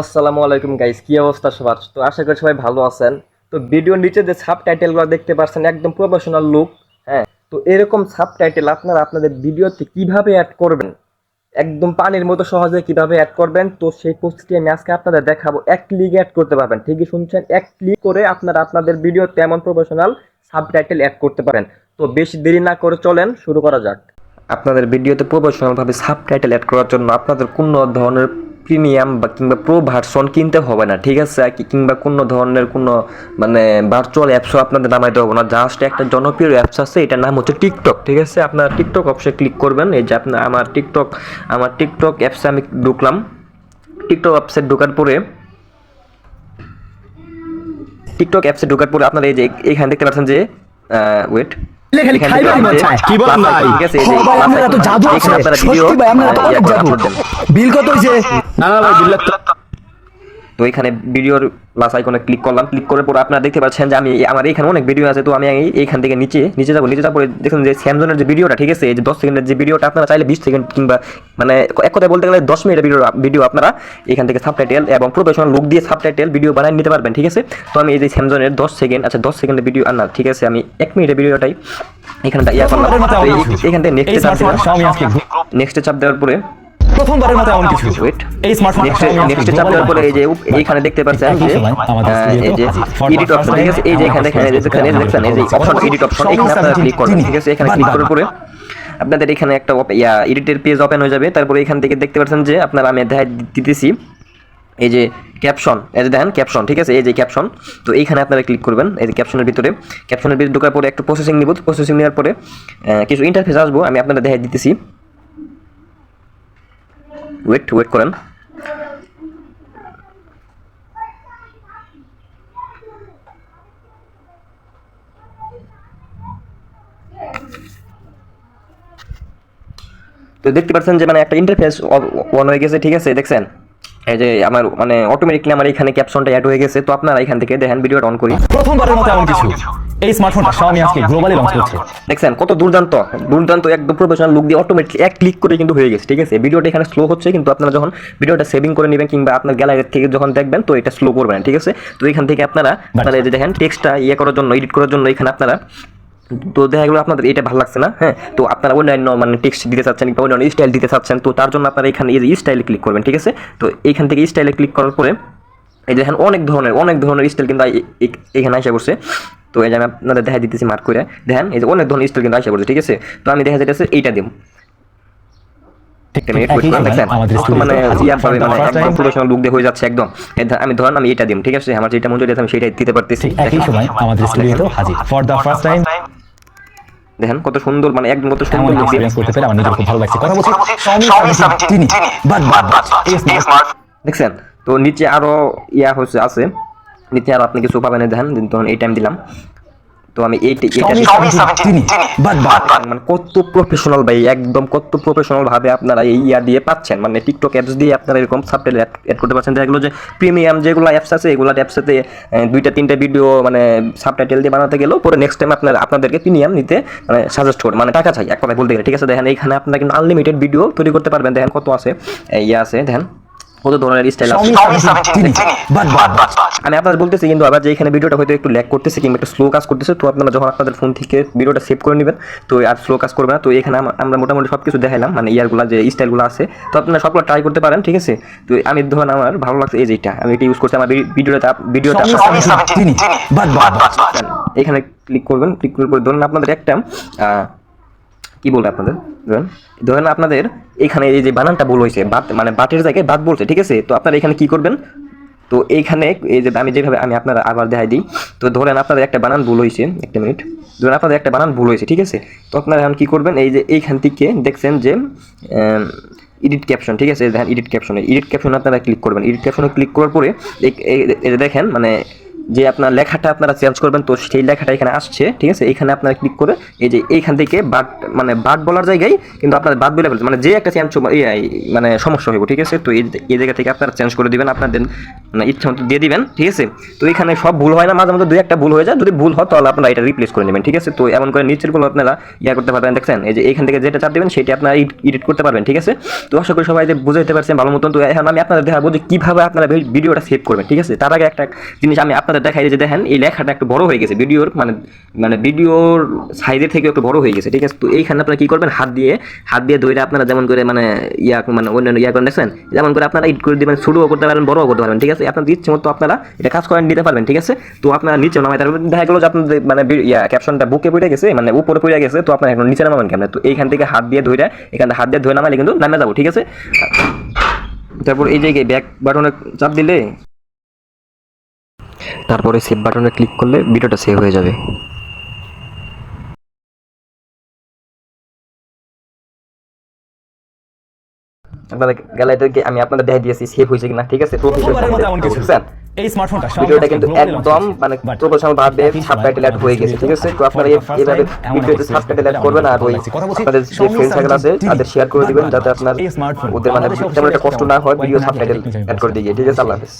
আসসালামু আলাইকুম গাইস, কি অবস্থা সবার? তো আশা করি সবাই ভালো আছেন। তো ভিডিওর নিচে যে সাবটাইটেলগুলো দেখতে পাচ্ছেন একদম প্রফেশনাল লুক। হ্যাঁ, তো এরকম সাবটাইটেল আপনারা আপনাদের ভিডিওতে কিভাবে অ্যাড করবেন, একদম পানির মতো সহজে কিভাবে অ্যাড করবেন, তো সেই প্রসেসটি আমি আজকে আপনাদের দেখাবো। এক ক্লিকে অ্যাড করতে পারবেন, ঠিকই শুনছেন, এক ক্লিক করে আপনারা আপনাদের ভিডিওতে এমন প্রফেশনাল সাবটাইটেল অ্যাড করতে পারেন। তো বেশি দেরি না করে চলেন শুরু করা যাক। আপনাদের ভিডিওতে প্রফেশনালভাবে সাবটাইটেল অ্যাড করার জন্য আপনাদের কোনো ধরনের প্রিমিয়াম বা কিংবা প্রো ভার্সন কিনতে হবে না, ঠিক আছে? কিংবা কোনো ধরনের কোনো ভার্চুয়াল অ্যাপসও আপনাদের নামাইতে হবে না। জাস্ট একটা জনপ্রিয় অ্যাপস আছে, এটার নাম হচ্ছে টিকটক, ঠিক আছে? আপনারা টিকটক অপশনে ক্লিক করবেন। এই যে আপনার আমার টিকটক অ্যাপসে আমি ঢুকলাম। টিকটক অ্যাপসে ঢোকার পরে আপনারা এই যে এখানে দেখতে পাচ্ছেন যে ওয়েট কি বলেন ভাই? ঠিক আছে, ও ভাই, আপনার এত জাদু আছে। সত্যি ভাই, আপনার এত অনেক জাদু। বিল কত হইছে? না ভাই বিল্লাত তো এখানে ভিডিওর প্লাস আইকনে ক্লিক করলাম। ক্লিক করার পর আপনারা দেখতে পাচ্ছেন যে আমি আমার এখানে অনেক ভিডিও আছে। তো আমি এইখান থেকে নিচে যাবো। নিচে যাবো, দেখুন যে স্যামসনের যে ভিডিওটা, ঠিক আছে, এই যে 10 সেকেন্ডের যে ভিডিওটা, আপনারা চাইলে 20 সেকেন্ড কিংবা এক কথায় বলতে গেলে 10 মিনিটের ভিডিও আপনারা এখান থেকে সাবটাইটেল এবং প্রফেশনাল লুক দিয়ে সাবটাইটেল ভিডিও বানিয়ে নিতে পারবেন, ঠিক আছে? তো আমি এই যে স্যামসনের 10 সেকেন্ড, আচ্ছা 10 সেকেন্ডের ভিডিও না, ঠিক আছে, আমি 1 মিনিটের ভিডিওটাই এখানে করলাম। এখান থেকে নেক্সটে চাপ দেওয়ার পরে প্রথমবারের মতো এমন কিছু। এই স্মার্টফোন নেক্সট চাপ দেওয়ার পরে এই যে এইখানে দেখতে পাচ্ছেন যে এই যে এডিট অপশন, ঠিক আছে? এই যে এখানে দেখেন, দেখছেন এই যে অপশন, এডিট অপশন, এখানে আপনারা ক্লিক করবেন, ঠিক আছে? এখানে ক্লিক করার পরে আপনাদের এখানে একটা এডিটের পেজ ওপেন হয়ে যাবে। তারপরে এখান থেকে দেখতে পাচ্ছেন যে আপনারা আমি দিতেছি এই যে ক্যাপশন, এই যে দেখেন ক্যাপশন, ঠিক আছে? এই যে ক্যাপশন, তো এইখানে আপনারা ক্লিক করবেন। এই যে ক্যাপশনের ভিতরে ঢোকার পরে একটু প্রসেসিং নিব। প্রসেসিং নেওয়ার পরে কিছু ইন্টারফেস আসবো, আমি আপনাদের দেখাই দিতেছি। ওয়েট করেন। তো দেখতে পাচ্ছেন যে একটা ইন্টারফেস অন হয়ে গেছে, ঠিক আছে? দেখছেন এই যে আমার অটোমেটিকলি আমার এখানে ক্যাপশনটা অ্যাড হয়ে গেছে। তো আপনারা এখান থেকে দেখেন, ভিডিওটা অন করি। প্রথমবারের মতো এমন কিছু। এই স্মার্টফোনটা Xiaomi আজকে গ্লোবালি লঞ্চ করছে। দেখছেন কত দুর্দান্ত একদম প্রফেশনাল লুক দিয়ে অটোমেটিকলি এক ক্লিক করে কিন্তু হয়ে গেছে, ঠিক আছে? ভিডিওটা এখানে স্লো হচ্ছে, কিন্তু আপনারা যখন ভিডিওটা সেভিং করে নেবেন কিংবা আপনার গ্যালারি থেকে যখন দেখবেন, তো এটা স্লো করবেন, ঠিক আছে? তো এখান থেকে আপনারা এই যে দেখেন টেক্সটটা করার জন্য, এডিট করার জন্য এখানে আপনারা, তো দেখা গেলো আপনাদের এটা ভালো লাগছে না, হ্যাঁ, তো আপনারা অন্যান্য টেক্সট দিতে চাচ্ছেন কিংবা অন্যান্য স্টাইল দিতে চাচ্ছেন, তো তার জন্য আপনারা এখানে এই যে স্টাইলে ক্লিক করবেন, ঠিক আছে? তো এইখান থেকে স্টাইলে ক্লিক করার পরে এই যে দেখেন অনেক ধরনের স্টাইল কিন্তু এখানে আসা করছে। তো এই যে আমি আপনাদের দেখা দিতেছি মার্ক করে, দেখেন এই যে অনেক ধরনের স্টাইল কিন্তু আসা করছে, ঠিক আছে? তো আমি দেখা যাচ্ছে এইটা দিম। প্রফেশনাল লুক দিয়ে হয়ে যাচ্ছে একদম। আমি ধরেন আমি এটা দিম, ঠিক আছে? আমার যেটা মনে হচ্ছে আমি সেটাই দিতে পারতেছি। একই সময় আমাদের স্টুডিওতে হাজির ফর দ্য ফার্স্ট টাইম। দেখেন কত সুন্দর, একদম কত সুন্দর এক্সপেরিয়েন্স করতে পেরে আমার নিজের খুব ভালো লাগছে। কথা বলছি Xiaomi 17 বাট এই স্মার্ট দেখছেন। তো নিচে আরো আছে, নিচে আরো আপনি কিছু পাবেন। দেখেন তখন এই টাইম দিলাম, তো আমি কত প্রফেশনাল ভাই, একদম কত প্রফেশনাল ভাবে আপনারা এই দিয়ে পাচ্ছেন, টিকটক অ্যাপস দিয়ে আপনারা এরকম সাবটাইটেল অ্যাড করতে পারছেন। যেগুলো যে প্রিমিয়াম যেগুলো অ্যাপস আছে, এগুলো অ্যাপসেতে 2-3টা ভিডিও সাবটাইটেল দিয়ে বানাতে গেলেও পরে নেক্সট টাইম আপনাদেরকে প্রিমিয়াম নিতে সাজেস্ট করে, টাকা চাই এক কথায় বলতে গেলে, ঠিক আছে? দেখেন এইখানে আপনারা কিন্তু আনলিমিটেড ভিডিও তৈরি করতে পারবেন। দেখেন কত আছে, আছে, দেখেন কত ধরনের স্টাইল আছে। আমি আপনাদের বলতেছি কিন্তু আবার যে এখানে ভিডিওটা হয়তো একটু ল্যাগ করতেছে কিংবা একটু স্লো কাজ করতেছে, তো আপনারা যখন আপনাদের ফোন থেকে ভিডিওটা সেভ করে নেবেন, তো আর স্লো কাজ করবে না। তো এখানে আমরা মোটামুটি সব কিছু দেখাইলাম, ইয়ারগুলো যে স্টাইলগুলো আছে, তো আপনারা সবগুলো ট্রাই করতে পারেন, ঠিক আছে? তো আমি ধরুন আমার ভালো লাগছে এই যেটা, আমি এটা ইউজ করছি আমার ভিডিওটা এখানে ক্লিক করবেন। ক্লিক করার পর ধরুন আপনাদের একটা কি বলবো আপনাদের, ধরেন আপনাদের এখানে এই যে বানানটা ভুল হয়েছে, বাটের জায়গায় বাদ বলছে, ঠিক আছে? তো আপনারা এখানে কি করবেন, তো এইখানে এই যে আমি যেভাবে আমি আপনারা আবার দেখাই দিই। তো ধরেন আপনাদের একটা বানান ভুল হয়েছে, একটা মিনিট, ধরেন আপনাদের একটা বানান ভুল হয়েছে, ঠিক আছে? তো আপনারা এখন কি করবেন, এই যে এইখান থেকে দেখছেন যে এডিট ক্যাপশন, ঠিক আছে? দেখেন এডিট ক্যাপশনে আপনারা ক্লিক করবেন। এডিট ক্যাপশনে ক্লিক করার পরে এই যে দেখেন যে আপনার লেখাটা আপনারা চেঞ্জ করবেন, তো সেই লেখাটা এখানে আসছে, ঠিক আছে। এখানে আপনারা ক্লিক করে এই যে এইখান থেকে বাট মানে বাট বলার জায়গায় কিন্তু আপনার বাদ বলে ফেলছে, মানে যে একটা চেঞ্জ মানে সমস্যা হইব, ঠিক আছে। তো এই জায়গা থেকে আপনারা চেঞ্জ করে দিবেন, আপনাদের মানে ইচ্ছা মতো দিয়ে দিবেন, ঠিক আছে। তো এখানে সব ভুল হয় না, মাঝে মধ্যে দুই একটা ভুল হয়ে যায়, যদি ভুল হয় তাহলে আপনারা এটা রিপ্লেস করে নেবেন, ঠিক আছে। তো এমন করে নিচের গুলো আপনারা করতে পারবেন, দেখছেন এই যে এইখান থেকে যেটা চাপ দিবেন সেটা আপনারা এডিট করতে পারবেন, ঠিক আছে। তো আশা করি সবাই বুঝাইতে পারছেন ভালো মতন। তো এখন আমি আপনাদের দেখাবো যে কিভাবে আপনারা ভিডিওটা সেভ করবেন, ঠিক আছে। তার আগে একটা জিনিস আমি আপনাদের দেখাই, যে দেখেন এই লেখাটা একটু বড় হয়ে গেছে, ভিডিওর মানে ভিডিওর সাইজের থেকে একটু বড় হয়ে গেছে, ঠিক আছে। তো এইখানে আপনারা কি করবেন, হাত দিয়ে ধরে আপনারা যেমন করে মানে মানে অন্যান্য করেন, দেখছেন যেমন করে আপনারা এডিট করে দিবেন, ছোটও করতে পারবেন, বড়ও করতে পারবেন, ঠিক আছে। আপনাদের ইচ্ছে মতো আপনারা এটা কাজ করে নিতে পারবেন, ঠিক আছে। তো আপনারা নিচে নামাইতে পারবেন, দেখা গেলো যে আপনাদের মানে ক্যাপশনটা বুকে পড়ে গেছে, মানে উপরে পড়ে গেছে, তো আপনারা এখন নিচে নামাবেন কেমন। তো এইখান থেকে হাত দিয়ে ধরে এখানে হাত দিয়ে ধরে নামালে কিন্তু নামে যাবো, ঠিক আছে। তারপর এই জায়গায় ব্যাক বাটনে চাপ দিলে, তারপরে সেভ বাটনে ক্লিক করলে ভিডিওটা সেভ হয়ে যাবে। আপনাদের গ্যালারিতে আমি আপনাদের দেখাই দিয়েছি সেভ হয়েছে কিনা, ঠিক আছে। এই স্মার্টফোনটা ভিডিওটা কিন্তু একদম মানে প্রফেশনাল ভাবে সাবটাইটেল অ্যাড হয়ে গেছে, ঠিক আছে। তো আপনারা এইভাবে ভিডিওতে সাবটাইটেল অ্যাড করবেন, আর ওই আপনাদের যে ফ্রেন্ড সার্কেল আছে তাদের শেয়ার করে দিবেন, যাতে আপনার ওদের মানে তেমন একটা কষ্ট না হয় ভিডিও সাবটাইটেল অ্যাড করে দিয়ে, ঠিক আছে। আল্লাহ হাফেজ।